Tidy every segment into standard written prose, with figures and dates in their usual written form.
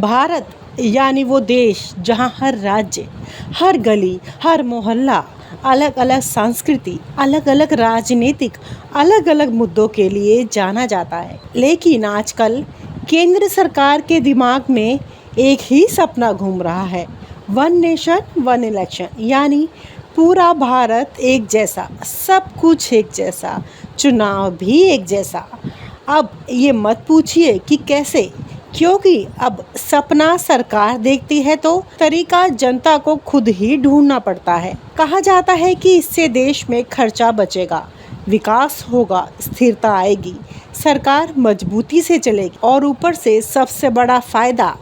भारत यानी वो देश जहाँ हर राज्य, हर गली, हर मोहल्ला अलग अलग संस्कृति, अलग अलग राजनीतिक, अलग अलग मुद्दों के लिए जाना जाता है। लेकिन आजकल केंद्र सरकार के दिमाग में एक ही सपना घूम रहा है, वन नेशन वन इलेक्शन, यानी पूरा भारत एक जैसा, सब कुछ एक जैसा, चुनाव भी एक जैसा। अब ये मत पूछिए कि कैसे, क्योंकि अब सपना सरकार देखती है तो तरीका जनता को खुद ही ढूंढना पड़ता है। कहा जाता है कि इससे देश में खर्चा बचेगा, विकास होगा, स्थिरता आएगी, सरकार मजबूती से चलेगी और ऊपर से सबसे बड़ा फायदा,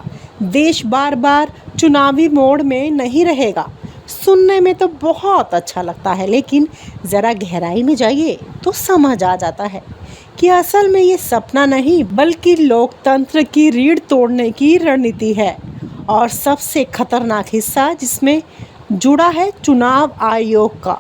देश बार बार चुनावी मोड़ में नहीं रहेगा। सुनने में तो बहुत अच्छा लगता है, लेकिन ज़रा गहराई में जाइए तो समझ आ जाता है कि असल में ये सपना नहीं बल्कि लोकतंत्र की रीढ़ तोड़ने की रणनीति है। और सबसे खतरनाक हिस्सा जिसमें जुड़ा है चुनाव आयोग का।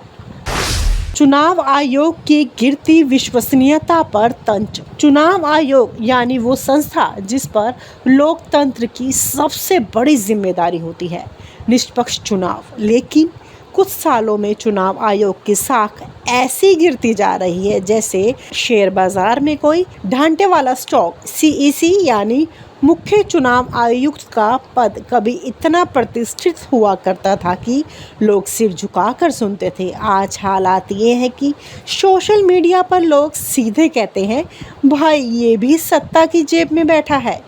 चुनाव आयोग की गिरती विश्वसनीयता पर तंज। चुनाव आयोग यानी वो संस्था जिस पर लोकतंत्र की सबसे बड़ी जिम्मेदारी होती है, निष्पक्ष चुनाव। लेकिन कुछ सालों में चुनाव आयोग की साख ऐसी गिरती जा रही है जैसे शेयर बाजार में कोई ढांटे वाला स्टॉक। सीईसी यानी मुख्य चुनाव आयुक्त का पद कभी इतना प्रतिष्ठित हुआ करता था कि लोग सिर झुकाकर सुनते थे। आज हालात ये है कि सोशल मीडिया पर लोग सीधे कहते हैं, भाई ये भी सत्ता की जेब में बैठा है।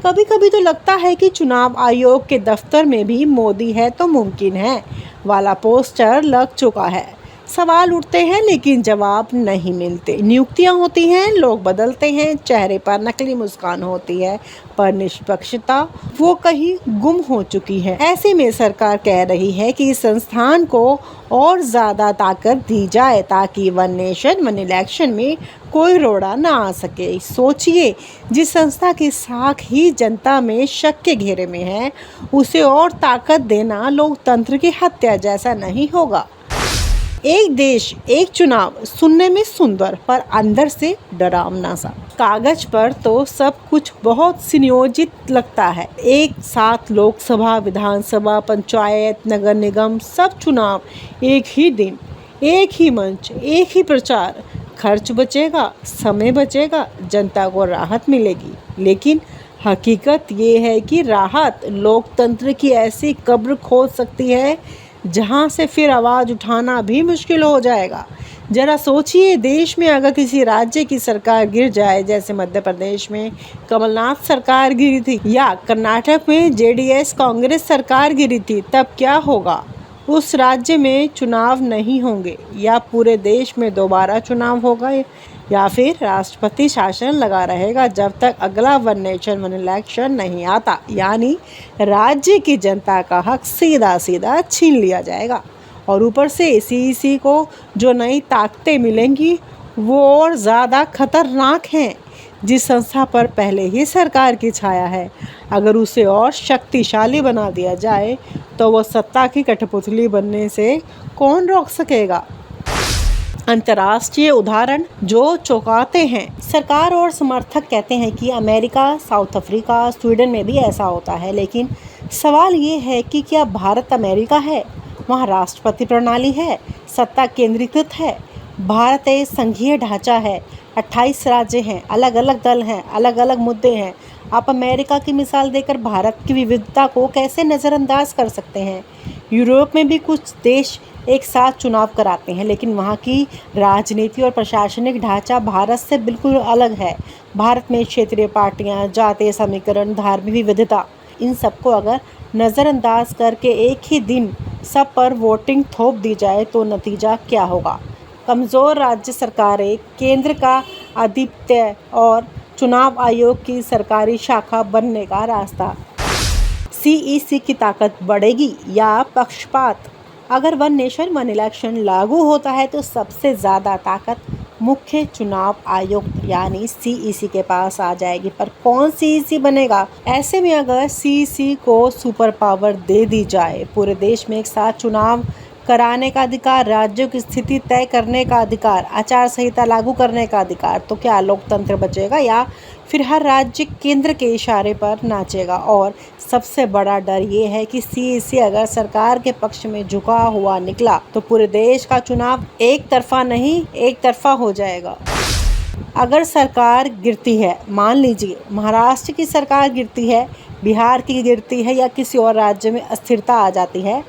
कभी कभी तो लगता है कि चुनाव आयोग के दफ्तर में भी मोदी है तो मुमकिन है वाला पोस्टर लग चुका है। सवाल उठते हैं लेकिन जवाब नहीं मिलते। नियुक्तियां होती हैं, लोग बदलते हैं, चेहरे पर नकली मुस्कान होती है, पर निष्पक्षता वो कहीं गुम हो चुकी है। ऐसे में सरकार कह रही है कि इस संस्थान को और ज़्यादा ताकत दी जाए ताकि वन नेशन वन इलेक्शन में कोई रोड़ा ना आ सके। सोचिए, जिस संस्था की साख ही जनता में शक के घेरे में है, उसे और ताकत देना लोकतंत्र की हत्या जैसा नहीं होगा। एक देश एक चुनाव सुनने में सुंदर पर अंदर से डरावना सा। कागज पर तो सब कुछ बहुत सुनियोजित लगता है, एक साथ लोकसभा, विधानसभा, पंचायत, नगर निगम, सब चुनाव एक ही दिन, एक ही मंच, एक ही प्रचार। खर्च बचेगा, समय बचेगा, जनता को राहत मिलेगी। लेकिन हकीकत ये है कि राहत लोकतंत्र की ऐसी कब्र खोद सकती है जहां से फिर आवाज़ उठाना भी मुश्किल हो जाएगा। जरा सोचिए, देश में अगर किसी राज्य की सरकार गिर जाए, जैसे मध्य प्रदेश में कमलनाथ सरकार गिरी थी या कर्नाटक में जेडीएस कांग्रेस सरकार गिरी थी, तब क्या होगा? उस राज्य में चुनाव नहीं होंगे या पूरे देश में दोबारा चुनाव होगा या फिर राष्ट्रपति शासन लगा रहेगा जब तक अगला वन नेशन वन इलेक्शन नहीं आता, यानी राज्य की जनता का हक सीधा सीधा छीन लिया जाएगा। और ऊपर से सीईसी को जो नई ताकतें मिलेंगी वो और ज़्यादा खतरनाक हैं। जिस संस्था पर पहले ही सरकार की छाया है, अगर उसे और शक्तिशाली बना दिया जाए तो वो सत्ता की कठपुतली बनने से कौन रोक सकेगा? अंतर्राष्ट्रीय उदाहरण जो चौंकाते हैं। सरकार और समर्थक कहते हैं कि अमेरिका, साउथ अफ्रीका, स्वीडन में भी ऐसा होता है, लेकिन सवाल ये है कि क्या भारत अमेरिका है? वहाँ राष्ट्रपति प्रणाली है, सत्ता केंद्रीकृत है। भारत एक संघीय ढांचा है, 28 राज्य हैं, अलग अलग दल हैं, अलग अलग मुद्दे हैं। आप अमेरिका की मिसाल देकर भारत की विविधता को कैसे नज़रअंदाज कर सकते हैं? यूरोप में भी कुछ देश एक साथ चुनाव कराते हैं, लेकिन वहाँ की राजनीति और प्रशासनिक ढांचा भारत से बिल्कुल अलग है। भारत में क्षेत्रीय पार्टियाँ, जातीय समीकरण, धार्मिक विविधता, इन सबको अगर नज़रअंदाज करके एक ही दिन सब पर वोटिंग थोप दी जाए तो नतीजा क्या होगा? कमज़ोर राज्य सरकारें, केंद्र का आधिपत्य और चुनाव आयोग की सरकारी शाखा बनने का रास्ता। सीईसी की ताकत बढ़ेगी या पक्षपात? अगर वन नेशन वन इलेक्शन लागू होता है तो सबसे ज़्यादा ताकत मुख्य चुनाव आयोग यानी सीईसी के पास आ जाएगी। पर कौन सीईसी बनेगा? ऐसे में अगर सीईसी को सुपर पावर दे दी जाए, पूरे देश में एक साथ चुनाव कराने का अधिकार, राज्यों की स्थिति तय करने का अधिकार, आचार संहिता लागू करने का अधिकार। तो क्या लोकतंत्र बचेगा या फिर हर राज्य केंद्र के इशारे पर नाचेगा? और सबसे बड़ा डर ये है कि सीईसी अगर सरकार के पक्ष में झुका हुआ निकला तो पूरे देश का चुनाव एक तरफा हो जाएगा। अगर सरकार गिरती है, मान लीजिए महाराष्ट्र की सरकार गिरती है, बिहार की गिरती है या किसी और राज्य में अस्थिरता आ जाती है,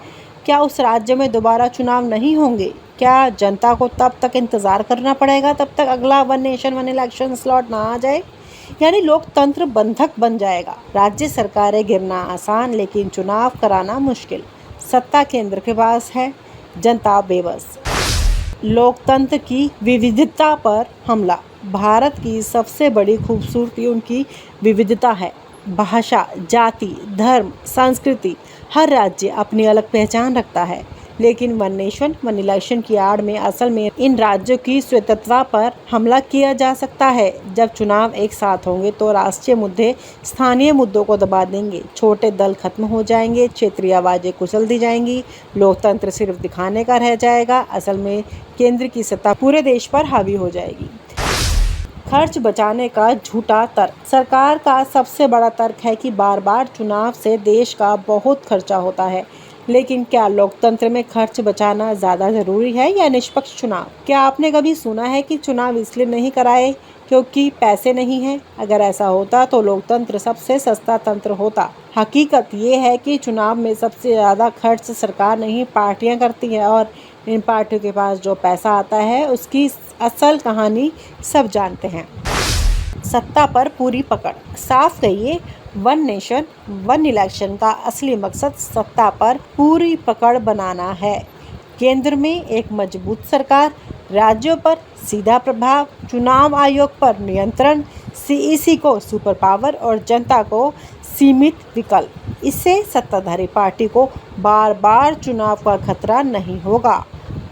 क्या उस राज्य में दोबारा चुनाव नहीं होंगे? क्या जनता को तब तक इंतज़ार करना पड़ेगा तब तक अगला one nation one election slot ना आ जाए? यानी लोकतंत्र बंधक बन जाएगा। राज्य सरकारें गिरना आसान लेकिन चुनाव कराना मुश्किल। सत्ता केंद्र के पास है, जनता बेबस। लोकतंत्र की विविधता पर हमला। भारत की सबसे बड़ी खूबसूरती उनकी विविधता है। भाषा, जाति, धर्म, संस्कृति, हर राज्य अपनी अलग पहचान रखता है। लेकिन वन नेशन वन इलेक्शन की आड़ में असल में इन राज्यों की स्वायत्तता पर हमला किया जा सकता है। जब चुनाव एक साथ होंगे तो राष्ट्रीय मुद्दे स्थानीय मुद्दों को दबा देंगे, छोटे दल खत्म हो जाएंगे, क्षेत्रीय आवाज़ें कुचल दी जाएंगी, लोकतंत्र सिर्फ दिखाने का रह जाएगा। असल में केंद्र की सत्ता पूरे देश पर हावी हो जाएगी। खर्च बचाने का झूठा तर्क। सरकार का सबसे बड़ा तर्क है कि बार बार चुनाव से देश का बहुत खर्चा होता है। लेकिन क्या लोकतंत्र में खर्च बचाना ज़्यादा ज़रूरी है या निष्पक्ष चुनाव? क्या आपने कभी सुना है कि चुनाव इसलिए नहीं कराए क्योंकि पैसे नहीं हैं? अगर ऐसा होता तो लोकतंत्र सबसे सस्ता तंत्र होता। हकीकत ये है कि चुनाव में सबसे ज़्यादा खर्च सरकार नहीं, पार्टियां करती हैं और इन पार्टियों के पास जो पैसा आता है उसकी असल कहानी सब जानते हैं। सत्ता पर पूरी पकड़। साफ कहिए, वन नेशन वन इलेक्शन का असली मकसद सत्ता पर पूरी पकड़ बनाना है। केंद्र में एक मजबूत सरकार, राज्यों पर सीधा प्रभाव, चुनाव आयोग पर नियंत्रण, सीईसी को सुपर पावर और जनता को सीमित विकल्प। इससे सत्ताधारी पार्टी को बार बार चुनाव का खतरा नहीं होगा।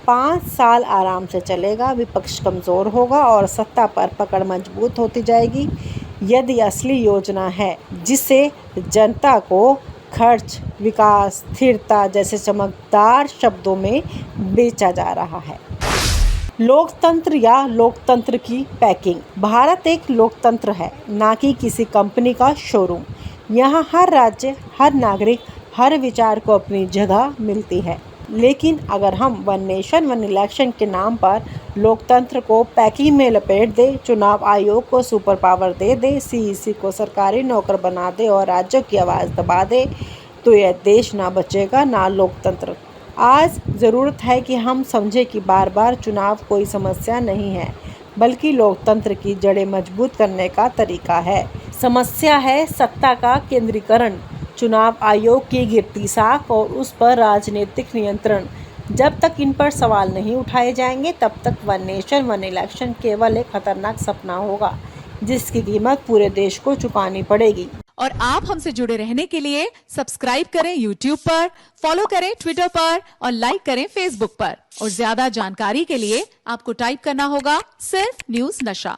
5 साल आराम से चलेगा, विपक्ष कमज़ोर होगा और सत्ता पर पकड़ मजबूत होती जाएगी। यदि असली योजना है जिसे जनता को खर्च, विकास, स्थिरता जैसे चमकदार शब्दों में बेचा जा रहा है। लोकतंत्र या लोकतंत्र की पैकिंग। भारत एक लोकतंत्र है, ना कि किसी कंपनी का शोरूम। यहाँ हर राज्य, हर नागरिक, हर विचार को अपनी जगह मिलती है। लेकिन अगर हम वन नेशन वन इलेक्शन के नाम पर लोकतंत्र को पैकिंग में लपेट दे, चुनाव आयोग को सुपर पावर दे दे, सीईसी को सरकारी नौकर बना दे और राज्यों की आवाज़ दबा दे, तो यह देश ना बचेगा ना लोकतंत्र। आज ज़रूरत है कि हम समझें कि बार बार चुनाव कोई समस्या नहीं है, बल्कि लोकतंत्र की जड़ें मजबूत करने का तरीका है। समस्या है सत्ता का केंद्रीकरण, चुनाव आयोग की गिरती साख और उस पर राजनीतिक नियंत्रण। जब तक इन पर सवाल नहीं उठाए जाएंगे तब तक वन नेशन वन इलेक्शन केवल एक खतरनाक सपना होगा जिसकी कीमत पूरे देश को चुकानी पड़ेगी। और आप हमसे जुड़े रहने के लिए सब्सक्राइब करें YouTube पर, फॉलो करें Twitter पर और लाइक करें Facebook पर। और ज्यादा जानकारी के लिए आपको टाइप करना होगा सिर्फ न्यूज़ नशा।